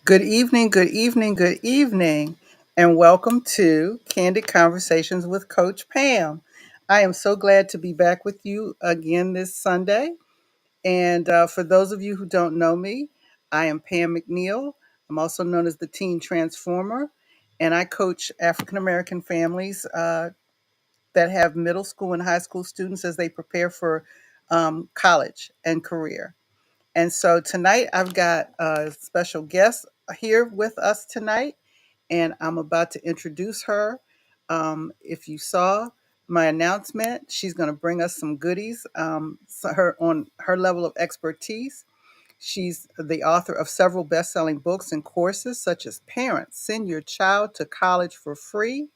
Good evening, good evening, good evening, and welcome to Candid Conversations with Coach Pamm. I am so glad to be back with you again this Sunday. And for those of you who don't know me, I am Pamm McNeil. I'm also known as the Teen Transformer, and I coach African American families that have middle school and high school students as they prepare for college and career. And so tonight I've got a special guest here with us tonight, and I'm about to introduce her. If you saw my announcement, she's going to bring us some goodies. Her on her level of expertise. She's the author of several best-selling books and courses, such as "Parents, Send Your Child to College for Free."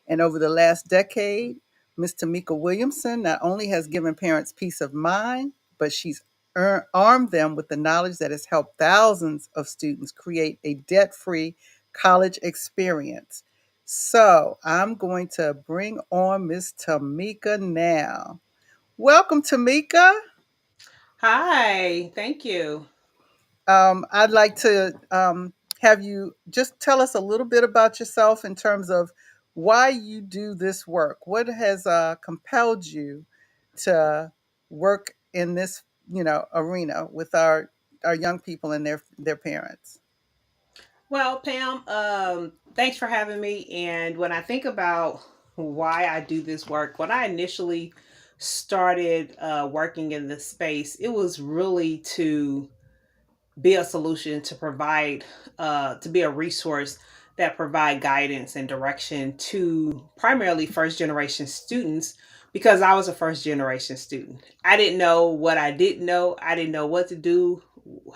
And over the last decade, Ms. Tameka Williamson not only has given parents peace of mind, but she's armed them with the knowledge that has helped thousands of students create a debt free college experience. So I'm going to bring on Ms. Tameka now. Welcome, Tameka. Hi, thank you. I'd like to have you just tell us a little bit about yourself in terms of why you do this work. What has compelled you to work in this, arena with our young people and their parents? Well, Pam, thanks for having me. And when I think about why I do this work, when I initially started working in this space, it was really to be a solution to provide, to be a resource that provide guidance and direction to primarily first generation students because I was a first generation student. I didn't know what I didn't know. I didn't know what to do,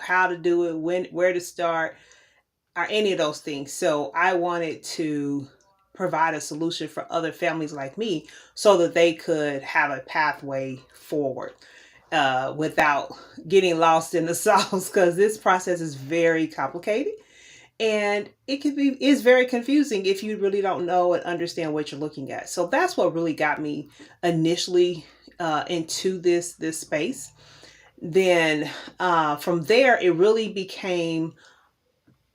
how to do it, when, where to start, or any of those things. So I wanted to provide a solution for other families like me so that they could have a pathway forward without getting lost in the sauce because this process is very complicated and it can be is very confusing if you really don't know and understand what you're looking at. So that's what really got me initially into this space. Then from there, it really became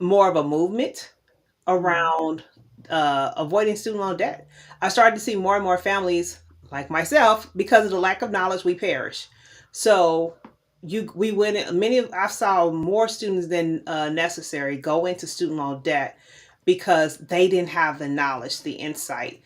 more of a movement Hmm. around avoiding student loan debt. I started to see more and more families like myself because of the lack of knowledge we perish. So we went in, many of I saw more students than necessary go into student loan debt because they didn't have the knowledge, the insight,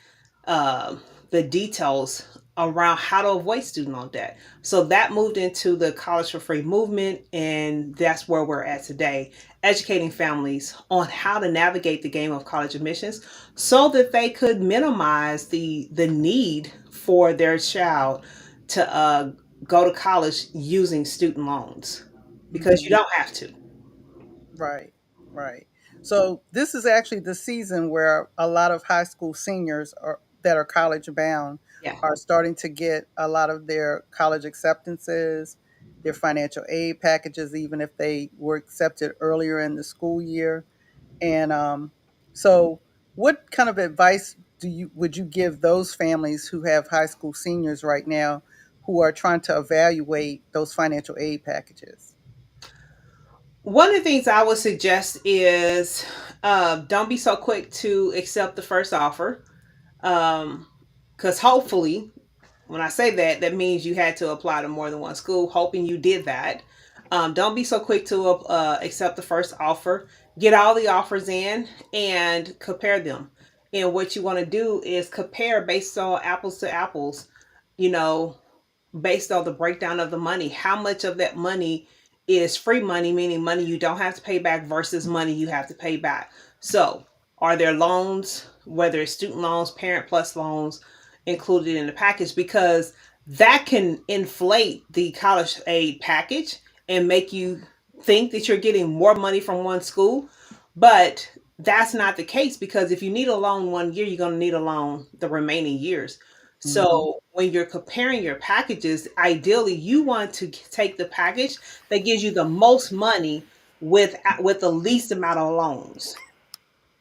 uh, the details around how to avoid student loan debt. So that moved into the College for Free movement, and that's where we're at today, educating families on how to navigate the game of college admissions so that they could minimize the need for their child to go to college using student loans because you Hmm. don't have to. Right, right. So this is actually the season where a lot of high school seniors that are college bound Yeah. are starting to get a lot of their college acceptances, their financial aid packages, even if they were accepted earlier in the school year. And so, what kind of advice would you give those families who have high school seniors right now who are trying to evaluate those financial aid packages? One of the things I would suggest is don't be so quick to accept the first offer. Because hopefully, when I say that, that means you had to apply to more than one school, hoping you did that. Don't be so quick to accept the first offer. Get all the offers in and compare them. And what you want to do is compare based on apples to apples. You know, based on the breakdown of the money. How much of that money is free money, meaning money you don't have to pay back, versus money you have to pay back? So, are there loans, whether it's student loans, parent plus loans, included in the package? Because that can inflate the college aid package and make you think that you're getting more money from one school. But that's not the case, because if you need a loan 1 year, you're going to need a loan the remaining years. Hmm. So when you're comparing your packages, ideally you want to take the package that gives you the most money with the least amount of loans.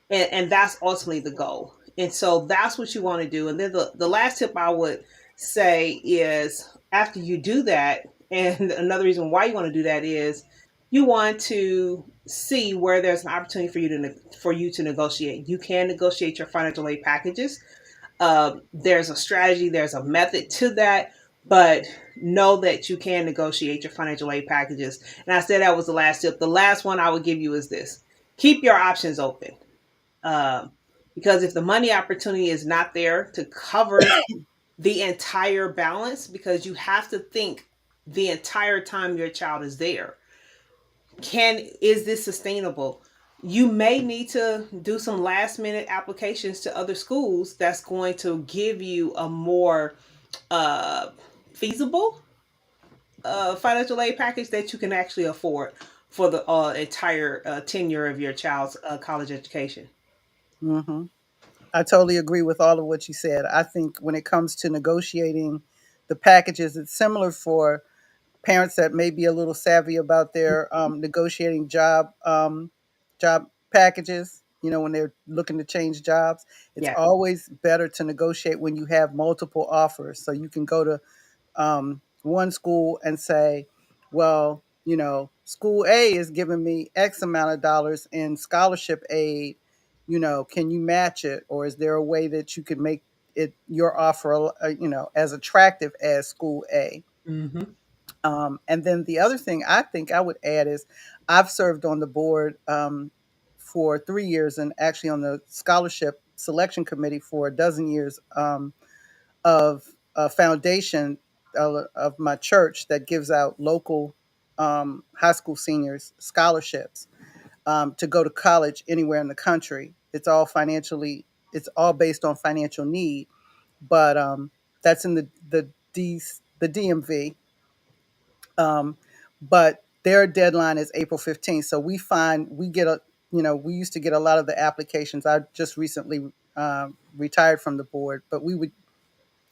And that's ultimately the goal. And so that's what you want to do. And then the last tip I would say is, after you do that, and another reason why you want to do that is you want to see where there's an opportunity for you to negotiate. You can negotiate your financial aid packages. There's a strategy, there's a method to that, but know that you can negotiate your financial aid packages. And I said that was the last tip. The last one I would give you is this: keep your options open. Um, because if the money opportunity is not there to cover the entire balance, because you have to think the entire time your child is there, is this sustainable? You may need to do some last minute applications to other schools that's going to give you a more uh, feasible financial aid package that you can actually afford for the entire tenure of your child's college education. Hmm. I totally agree with all of what you said. I think when it comes to negotiating the packages, it's similar for parents that may be a little savvy about their negotiating job packages. You know, when they're looking to change jobs, it's Yeah. always better to negotiate when you have multiple offers. So you can go to one school and say, well, you know, school A is giving me X amount of dollars in scholarship aid. You know, can you match it? Or is there a way that you could make it your offer, you know, as attractive as school A? Hmm. And then the other thing I think I would add is I've served on the board for 3 years and actually on the scholarship selection committee for a dozen years. Of a foundation of my church that gives out local high school seniors scholarships to go to college anywhere in the country. It's all based on financial need, but that's in the DMV. Um, but their deadline is April 15th. So we get you know, we used to get a lot of the applications. I just recently retired from the board, but we would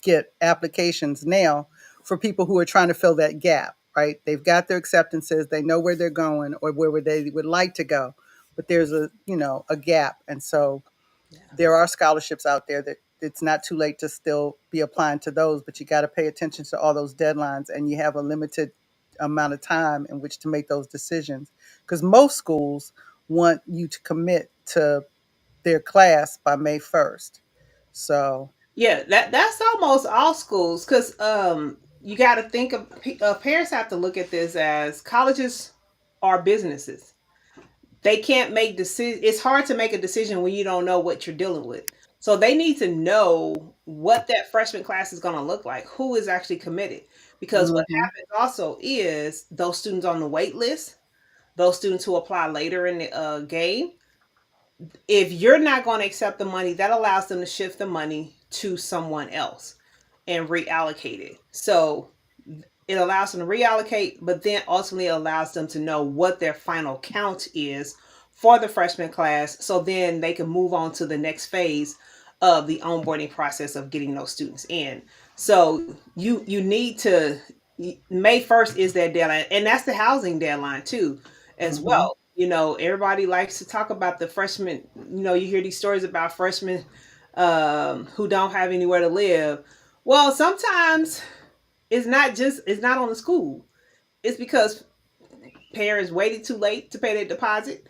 get applications now for people who are trying to fill that gap, right? They've got their acceptances, they know where they're going or where they would like to go, but there's you know, a gap. And so Yeah. there are scholarships out there that it's not too late to still be applying to those, but you got to pay attention to all those deadlines and you have a limited amount of time in which to make those decisions because most schools want you to commit to their class by May 1st. So, Yeah, that's almost all schools, because you got to think of parents have to look at this as colleges are businesses. They can't make decisions. It's hard to make a decision when you don't know what you're dealing with. So they need to know what that freshman class is going to look like, who is actually committed. Because what mhm, happens also is those students on the wait list, those students who apply later in the game, if you're not going to accept the money, that allows them to shift the money to someone else and reallocate it. So it allows them to reallocate, but then ultimately allows them to know what their final count is for the freshman class, so then they can move on to the next phase of the onboarding process of getting those students in. So you need to, May 1st is that deadline, and that's the housing deadline too, as Mm-hmm. well. Everybody likes to talk about the freshmen. You hear these stories about freshmen who don't have anywhere to live. Well, sometimes it's not on the school. It's because parents waited too late to pay their deposit.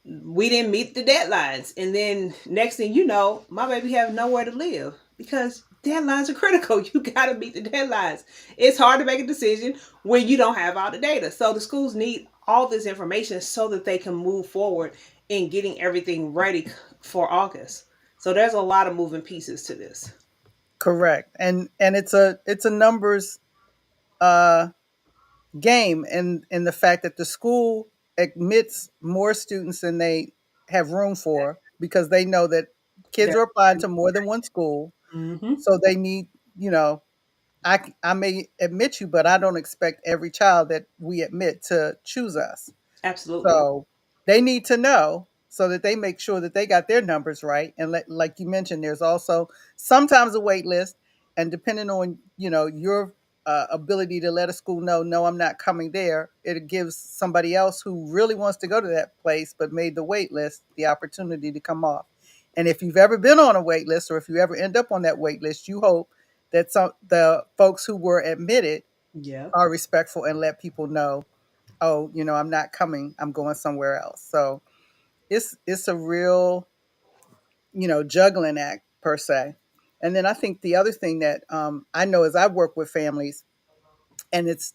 We didn't meet the deadlines, and then next thing you know, my baby have nowhere to live because deadlines are critical. You got to meet the deadlines. It's hard to make a decision when you don't have all the data. So the schools need all this information so that they can move forward in getting everything ready for August. So there's a lot of moving pieces to this. Correct. And it's a numbers uh game, and the fact that the school admits more students than they have room for because they know that kids There. are applying to more than one school. Mm-hmm. So they need, you know, I may admit you, but I don't expect every child that we admit to choose us. Absolutely. So they need to know so that they make sure that they got their numbers right. And like you mentioned, there's also sometimes a wait list, and depending on your ability to let a school know, no, I'm not coming there. It gives somebody else who really wants to go to that place but made the wait list the opportunity to come off. And if you've ever been on a wait list, or if you ever end up on that wait list, you hope that some the folks who were admitted Yeah. are respectful and let people know, oh, I'm not coming, I'm going somewhere else. So it's a real, juggling act per se. And then I think the other thing that I know is I work with families, and it's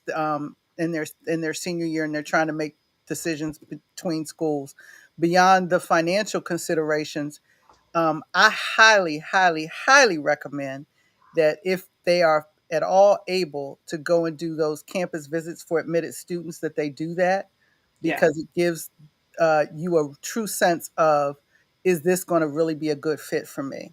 in their senior year, and they're trying to make decisions between schools beyond the financial considerations. I highly, highly, highly recommend that if they are at all able to go and do those campus visits for admitted students, that they do that, Yeah. because it gives you a true sense of, is this going to really be a good fit for me?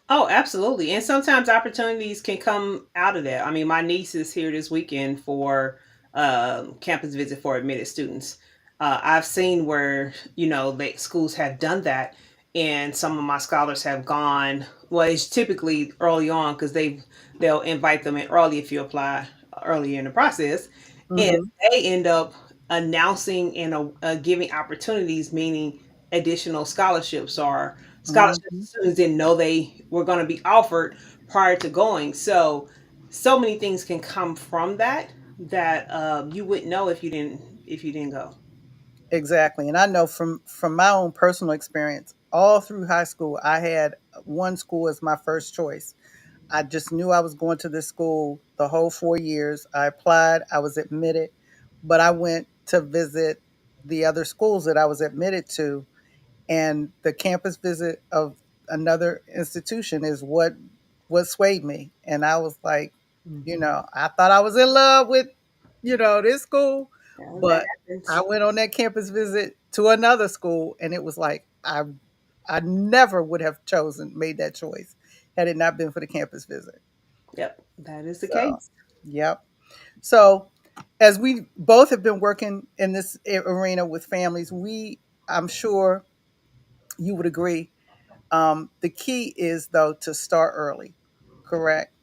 Oh, absolutely. And sometimes opportunities can come out of that. I mean, my niece is here this weekend for campus visit for admitted students. I've seen where, the schools have done that, and some of my scholars have gone. Well, it's typically early on because they'll invite them in early if you apply earlier in the process, and Hmm. they end up announcing and giving opportunities, meaning additional scholarships or scholarships Hmm. students didn't know they were going to be offered prior to going. So many things can come from that you wouldn't know if you didn't go. Exactly. And I know from my own personal experience, all through high school, I had one school as my first choice. I just knew I was going to this school the whole 4 years. I applied, I was admitted, but I went to visit the other schools that I was admitted to, and the campus visit of another institution is what swayed me. And I was like, Hmm. I thought I was in love with, this school, Yeah, that but I happens. went on that campus visit to another school, and it was like I never would have made that choice had it not been for the campus visit. Yep, that is the So, case. yep. So, as we both have been working in this arena with families, I'm sure you would agree, the key is, though, to start early, correct?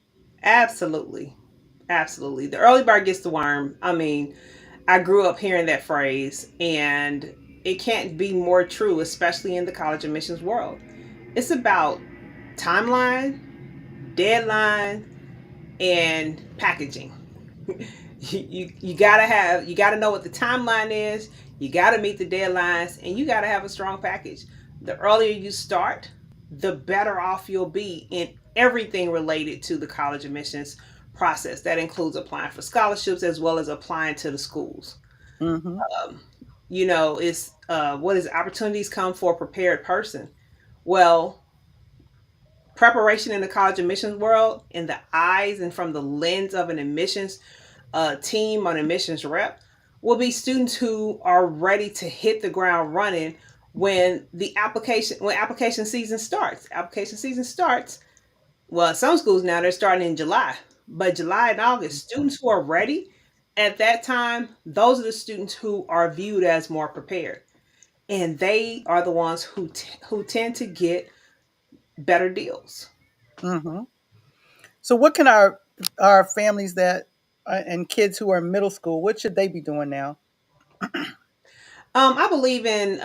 Absolutely. Absolutely. The early bird gets the worm. I mean, I grew up hearing that phrase, and it can't be more true, especially in the college admissions world. It's about timeline, deadline, and packaging. You gotta know what the timeline is, you gotta meet the deadlines, and you gotta have a strong package. The earlier you start, the better off you'll be in everything related to the college admissions process. That includes applying for scholarships as well as applying to the schools. Hmm. um, it's what is opportunities come for a prepared person. Well, preparation in the college admissions world, in the eyes and from the lens of an admissions team, an admissions rep, will be students who are ready to hit the ground running when application season starts. Application season starts. Well, some schools now they're starting in July, but July and August, students who are ready at that time, those are the students who are viewed as more prepared. and they are the ones who tend to get better deals. Hmm. So, what can our families that and kids who are in middle school, what should they be doing now? I believe in,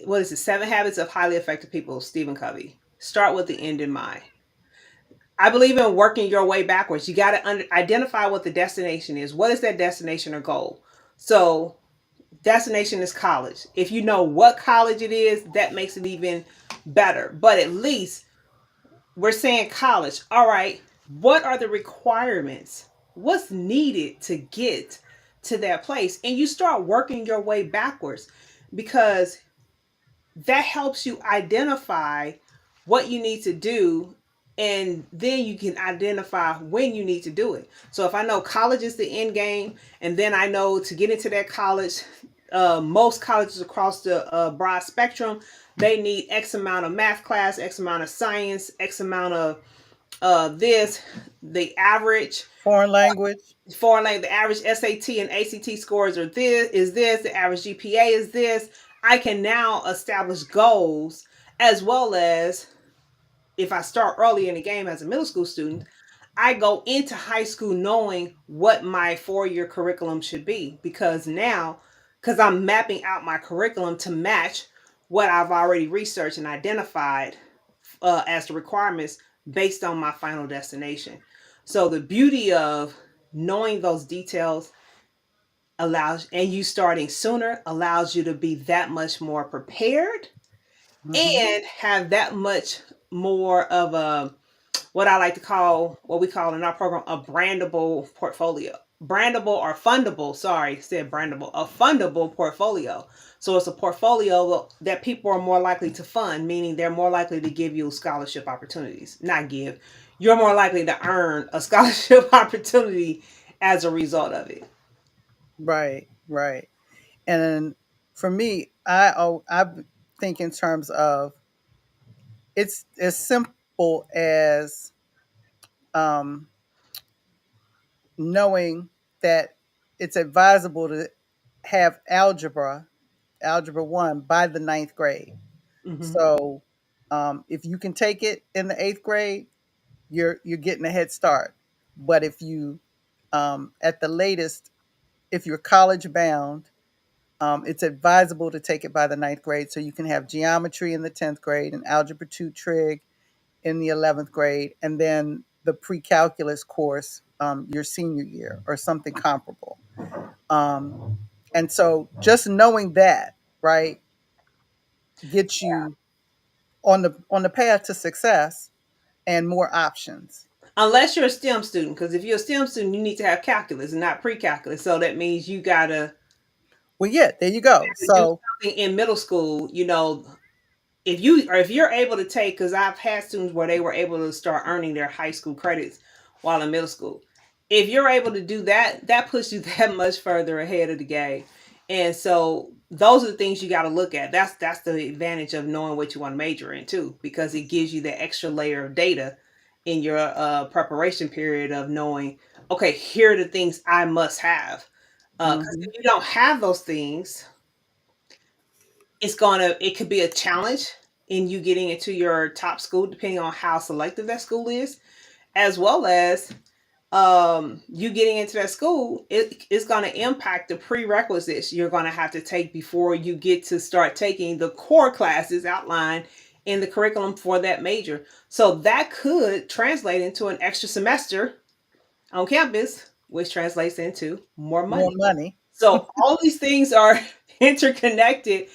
what is it? Seven Habits of Highly Effective People, Stephen Covey. Start with the end in mind. I believe in working your way backwards. You got to identify what the destination is. What is that destination or goal? So, destination is college. If you know what college it is, that makes it even better. But at least we're saying college. All right, what are the requirements? What's needed to get to that place? And you start working your way backwards, because that helps you identify what you need to do, and then you can identify when you need to do it. So if I know college is the end game, and then I know to get into that college, most colleges across the broad spectrum, they need X amount of math class, X amount of science, X amount of this, the average Foreign language. foreign language, the average SAT and ACT scores are this, the average GPA is this. I can now establish goals, as well as, if I start early in the game as a middle school student, I go into high school knowing what my 4 year curriculum should be, because now, because I'm mapping out my curriculum to match what I've already researched and identified as the requirements based on my final destination. So the beauty of knowing those details allows, and you starting sooner allows you to be that much more prepared Hmm. and have that much more of a, what I like to call, what we call in our program, a brandable portfolio. Brandable or fundable, sorry, said brandable, a fundable portfolio. So it's a portfolio that people are more likely to fund, meaning they're more likely to give you scholarship opportunities. Not give, you're more likely to earn a scholarship opportunity as a result of it. Right, right. And for me, I think in terms of it's as simple as um, knowing that it's advisable to have algebra one, by the ninth grade. Hmm. So if you can take it in the eighth grade, you're getting a head start. But if you at the latest, if you're college bound, it's advisable to take it by the ninth grade so you can have geometry in the 10th grade and algebra 2 trig in the 11th grade, and then the pre-calculus course your senior year or something comparable. Um, and so just knowing that, right, gets you on the path to success and more options. Unless you're a STEM student, because if you're a STEM student, you need to have calculus and not pre-calculus. So that means you gotta Well, yeah, there you go. do So, something in middle school. If you're able to take, because I've had students where they were able to start earning their high school credits while in middle school. If you're able to do that, that puts you that much further ahead of the game. And so those are the things you got to look at. That's the advantage of knowing what you want to major in too, because it gives you the extra layer of data in your preparation period of knowing, okay, here are the things I must have. Because if mhm, you don't have those things, it could be a challenge in you getting into your top school, depending on how selective that school is, as well as you getting into that school, it's going to impact the prerequisites you're going to have to take before you get to start taking the core classes outlined in the curriculum for that major. So that could translate into an extra semester on campus, which translates into more more money. money. So all these things are interconnected,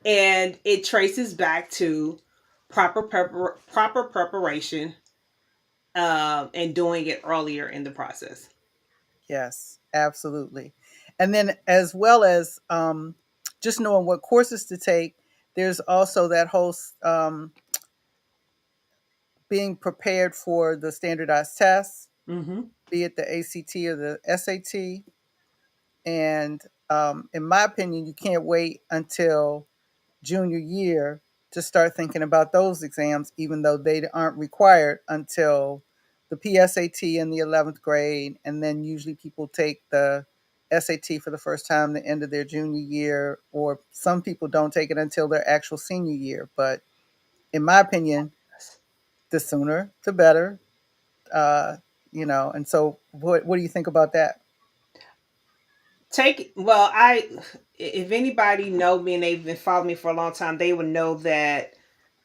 and it traces back to proper preparation, and doing it earlier in the process. Yes, absolutely. And then, as well as just knowing what courses to take, there's also that whole being prepared for the standardized tests, Hmm. be it the ACT or the SAT. And in my opinion, you can't wait until junior year to start thinking about those exams, even though they aren't required until the PSAT in the 11th grade. And then usually people take the SAT for the first time the end of their junior year, or some people don't take it until their actual senior year. But in my opinion, the sooner the better. Uh, and so what do you think about that? Take well, I if anybody know me and they've been following me for a long time, they would know that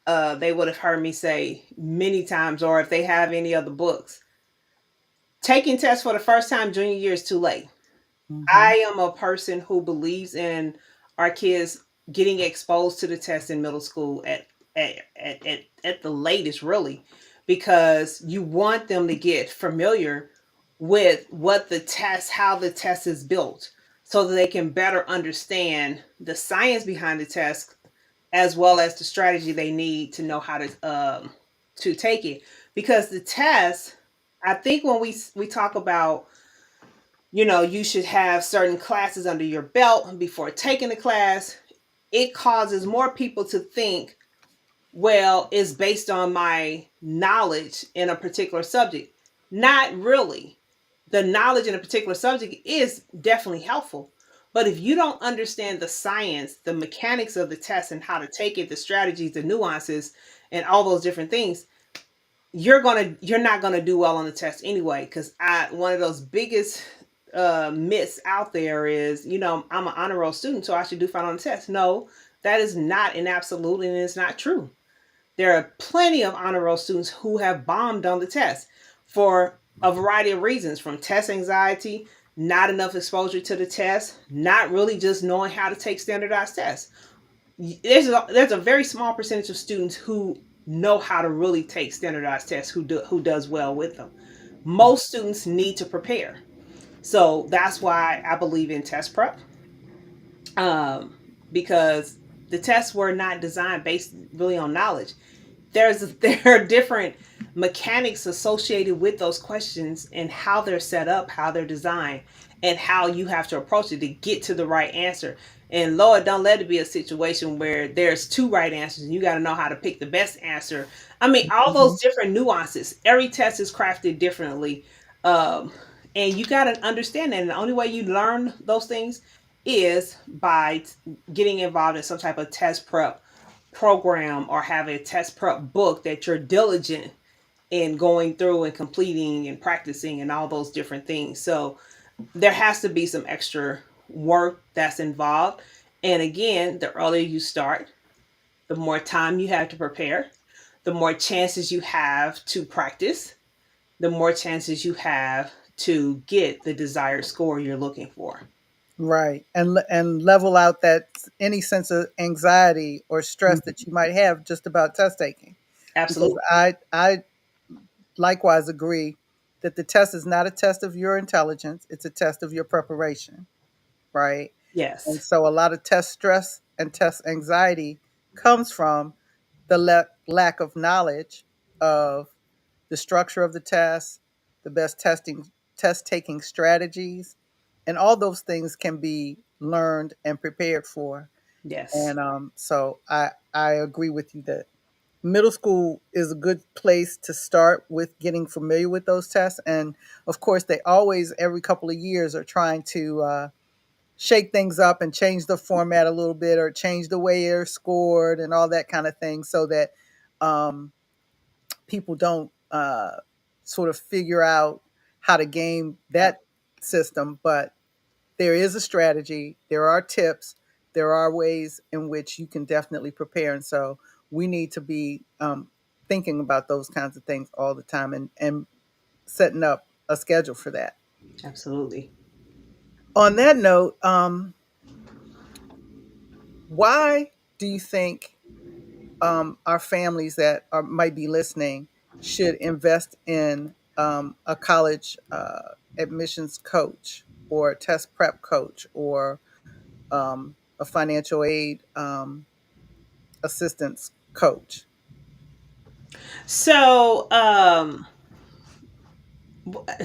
they would have heard me say many times, or if they have any other books, taking tests for the first time junior year is too late. Hmm. I am a person who believes in our kids getting exposed to the test in middle school at the latest, really, because you want them to get familiar with what the test, how the test is built, so that they can better understand the science behind the test, as well as the strategy they need to know how to take it. Because the test, I think when we talk about, you should have certain classes under your belt before taking the class, it causes more people to think, well, it's based on my knowledge in a particular subject. Not really. The knowledge in a particular subject is definitely helpful. But if you don't understand the science, the mechanics of the test and how to take it, the strategies, the nuances, and all those different things, you're not gonna do well on the test anyway. Because I one of those biggest myths out there is, I'm an honor roll student, so I should do fine on the test. No, that is not an absolute, and it's not true. There are plenty of honor roll students who have bombed on the test for a variety of reasons, from test anxiety, not enough exposure to the test, not really just knowing how to take standardized tests. There's a very small percentage of students who know how to really take standardized tests, who does well with them. Most students need to prepare. So that's why I believe in test prep, um, because the tests were not designed based really on knowledge. There are different mechanics associated with those questions and how they're set up, how they're designed, and how you have to approach it to get to the right answer. And Lord, don't let it be a situation where there's two right answers and you got to know how to pick the best answer. I mean, all Hmm. those different nuances. Every test is crafted differently. Um, and you got to understand that. And the only way you learn those things is by getting involved in some type of test prep program, or have a test prep book that you're diligent in going through and completing and practicing and all those different things. So there has to be some extra work that's involved. And again, the earlier you start, the more time you have to prepare, the more chances you have to practice, the more chances you have to get the desired score you're looking for. Right, and level out that any sense of anxiety or stress that Mhm. you might have just about test taking, because Absolutely. I likewise agree that the test is not a test of your intelligence; it's a test of your preparation. Right, and Yes. so a lot of test stress and test anxiety comes from the lack of knowledge of the structure of the test, the best test taking strategies, and all those things can be learned and prepared for. Yes. And so I agree with you that middle school is a good place to start with getting familiar with those tests. And of course, they always every couple of years are trying to shake things up and change the format a little bit, or change the way they're scored and all that kind of thing, so that um, people don't sort of figure out how to game Yep. that system. But there is a strategy, there are tips, there are ways in which you can definitely prepare. And so we need to be thinking about those kinds of things all the time, and setting up a schedule for that. Absolutely. On that note, why do you think our families that might be listening should invest in a college admissions coach, or a test prep coach, or a financial aid assistance coach? So,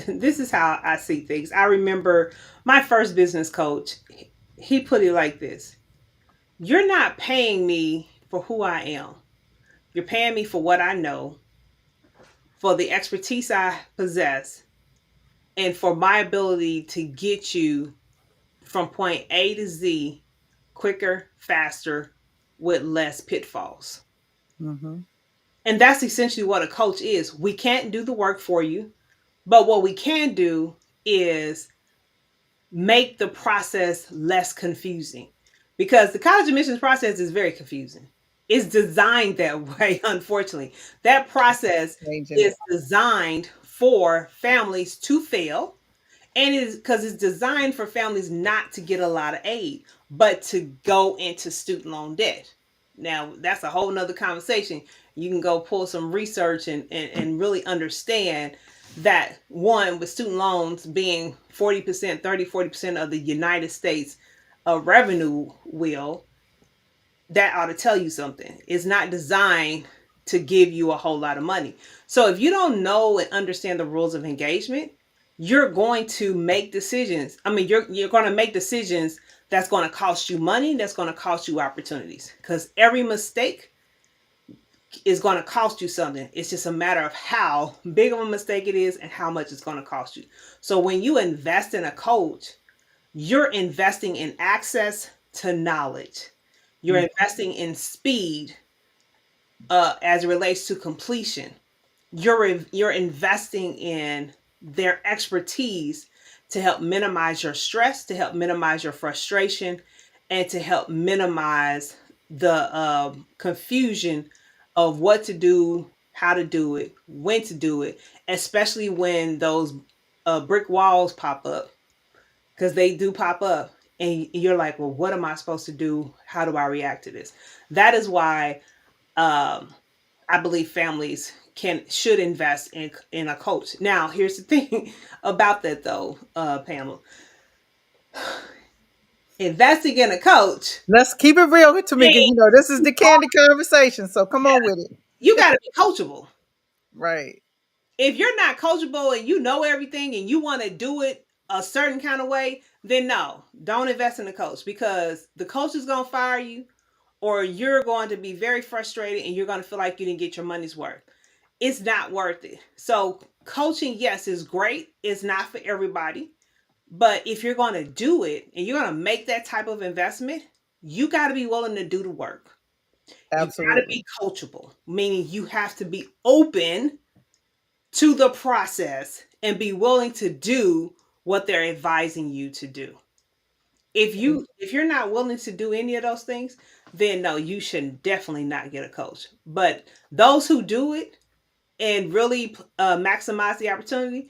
this is how I see things. I remember my first business coach, he put it like this: you're not paying me for who I am, you're paying me for what I know, for the expertise I possess, and for my ability to get you. from point A to Z quicker, faster, with less pitfalls. Mm-hmm. And that's essentially what a coach is. We can't do the work for you, but what we can do is make the process less confusing, because the college admissions process is very confusing. It's designed that way, unfortunately. That process Changing is it. designed for families to fail, and it is because it's designed for families not to get a lot of aid, but to go into student loan debt. Now, that's a whole nother conversation. You can go pull some research and really understand that, one, with student loans being 40%, 30, 40% of the United States revenue will, that ought to tell you something. It's not designed to give you a whole lot of money. So if you don't know and understand the rules of engagement, you're going to make decisions. I mean, you're going to make decisions that's going to cost you money, that's going to cost you opportunities. Because every mistake is going to cost you something. It's just a matter of how big of a mistake it is and how much it's going to cost you. So when you invest in a coach, you're investing in access to knowledge. You're Mm. investing in speed as it relates to completion. You're investing in their expertise to help minimize your stress, to help minimize your frustration, and to help minimize the confusion of what to do, how to do it, when to do it, especially when those brick walls pop up, because they do pop up. And you're like, well, what am I supposed to do? How do I react to this? That is why um, I believe families should invest in a coach. Now, here's the thing about that though, Pamela. Investing in a coach, Let's keep it real with Tamika. means You know, this is the Candid Conversation, so come on with it. you got to be coachable. Right. If you're not coachable and you know everything and you want to do it a certain kind of way, then no, don't invest in a coach, because the coach is going to fire you, or you're going to be very frustrated and you're going to feel like you didn't get your money's worth. It's not worth it. So, coaching, yes, is great. It's not for everybody. But if you're going to do it and you're going to make that type of investment, you got to be willing to do the work. You got to be Absolutely. coachable, meaning you have to be open to the process and be willing to do what they're advising you to do. If you're not willing to do any of those things, then no, you should definitely not get a coach. But those who do it and really maximize the opportunity,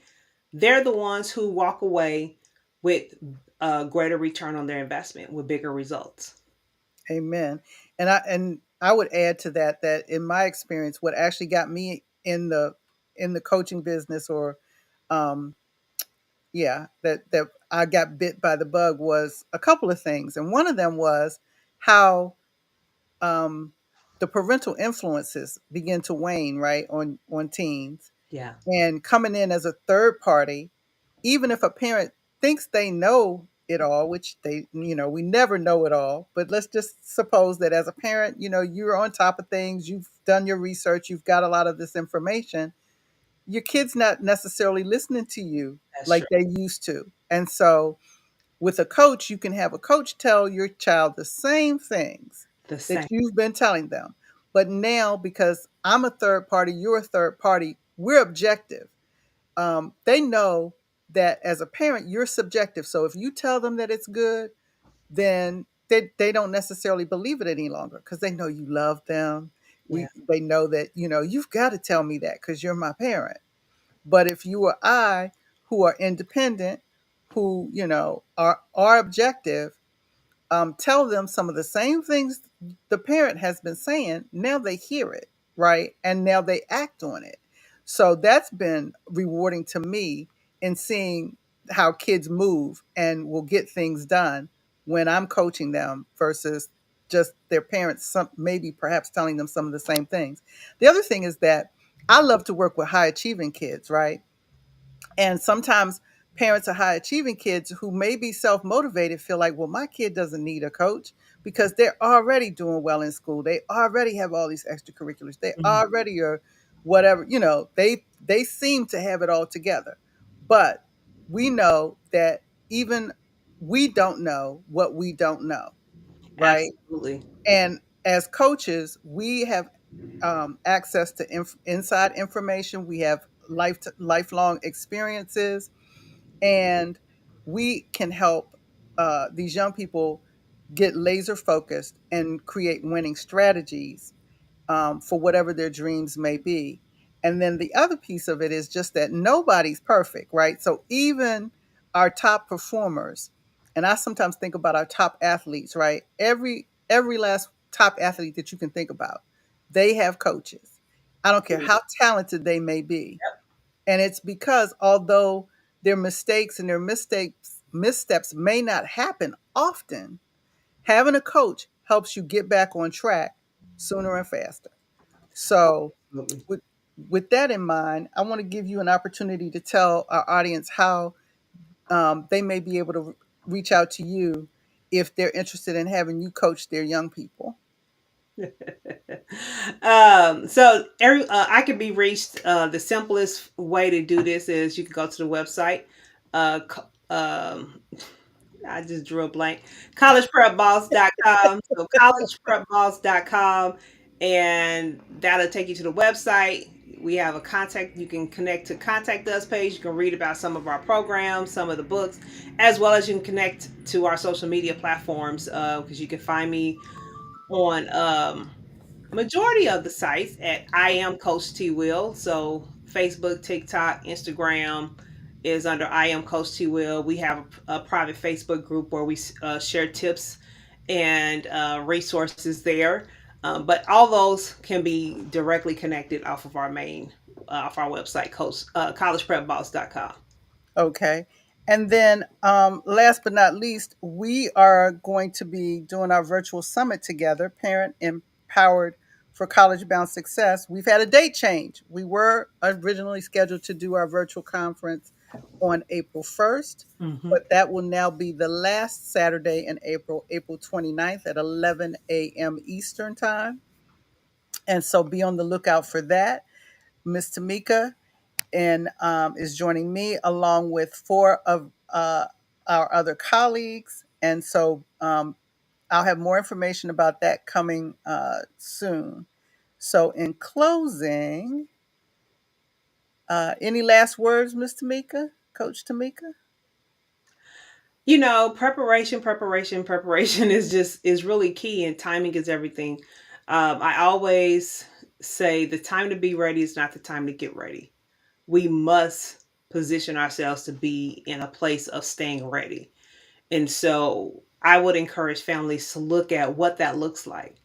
they're the ones who walk away with a greater return on their investment with bigger results. Amen. And I would add to that that in my experience, what actually got me in the coaching business, or um, yeah, that I got bit by the bug, was a couple of things, and one of them was how um, the parental influences begin to wane, right, on teens, Yeah, and coming in as a third party, even if a parent thinks they know it all, which they, we never know it all, but let's just suppose that as a parent, you're on top of things, you've done your research, you've got a lot of this information, your kid's not necessarily listening to you that's like true. they used to. And so with a coach, you can have a coach tell your child the same things The that same. you've been telling them. But now, because I'm a third party, you're a third party, we're objective. They know that as a parent, you're subjective. So if you tell them that it's good, then they don't necessarily believe it any longer, because they know you love them. Yeah, They know that, you've got to tell me that because you're my parent. But if you or I, who are independent, who, are objective, tell them some of the same things the parent has been saying, now they hear it, right? And now they act on it. So that's been rewarding to me in seeing how kids move and will get things done when I'm coaching them versus just their parents, maybe perhaps telling them some of the same things. The other thing is that I love to work with high achieving kids, right? And sometimes parents of high achieving kids who may be self motivated feel like, well, my kid doesn't need a coach because they're already doing well in school. They already have all these extracurriculars. They mhm, already are whatever, they seem to have it all together. But we know that even we don't know what we don't know, right? Absolutely. And as coaches, we have access to inside information. We have lifelong experiences, and we can help these young people get laser focused and create winning strategies for whatever their dreams may be. And then the other piece of it is just that nobody's perfect, right? So even our top performers, and I sometimes think about our top athletes, right? Every last top athlete that you can think about, they have coaches. I don't care how talented they may be. And it's because although their mistakes and their missteps may not happen often, having a coach helps you get back on track sooner and faster. So, Absolutely. with with that in mind, I want to give you an opportunity to tell our audience how they may be able to reach out to you if they're interested in having you coach their young people. So I can be reached. The simplest way to do this is you can go to the website. I just drew a blank. Collegeprepboss.com. So collegeprepboss.com, and that'll take you to the website. We have a contact. You can connect to contact us page. You can read about some of our programs, some of the books, as well as you can connect to our social media platforms because you can find me on majority of the sites at I am Coach T Will. So Facebook, TikTok, Instagram is under I am Coach T Will. We have a private Facebook group where we share tips and resources there. But all those can be directly connected off of our main, off our website, collegeprepboss.com. Okay. And then, last but not least, we are going to be doing our virtual summit together, Parent Empowered for College Bound Success. We've had a date change. We were originally scheduled to do our virtual conference on April 1st, Mm-hmm. but that will now be the last Saturday in April, April 29th at 11 a.m. Eastern Time. And so be on the lookout for that. Miss Tameka and is joining me along with four of our other colleagues. And so I'll have more information about that coming soon. So, in closing, any last words, Miss Tameka, Coach Tameka? Preparation is really key, and timing is everything. I always say the time to be ready is not the time to get ready. We must position ourselves to be in a place of staying ready. And so I would encourage families to look at what that looks like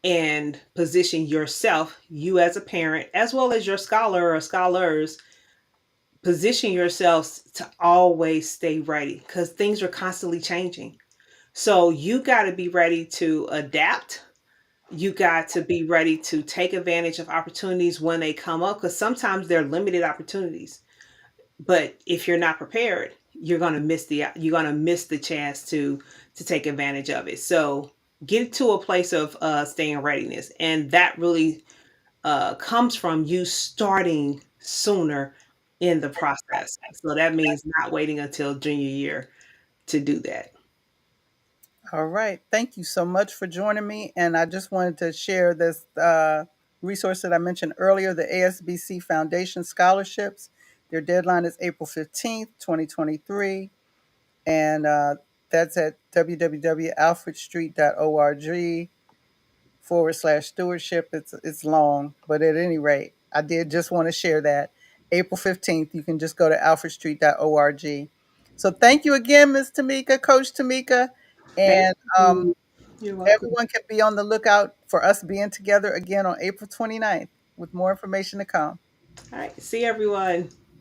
and position yourself, you as a parent, as well as your scholar or scholars, position yourselves to always stay ready because things are constantly changing. So you got to be ready to adapt. You got to be ready to take advantage of opportunities when they come up because sometimes they're limited opportunities. But if you're not prepared, you're going to miss the chance to take advantage of it. So get to a place of staying readiness, and that really comes from you starting sooner in the process. So that means not waiting until junior year to do that. All right. Thank you so much for joining me. And I just wanted to share this resource that I mentioned earlier, the ASBC Foundation Scholarships. Their deadline is April 15th, 2023. And that's at www.alfredstreet.org/stewardship. It's long, but at any rate, I did just want to share that. April 15th, you can just go to alfredstreet.org. So thank you again, Ms. Tameka, Coach Tameka. Thank And you. You're welcome. everyone can be on the lookout for us being together again on April 29th with more information to come. All right. See everyone.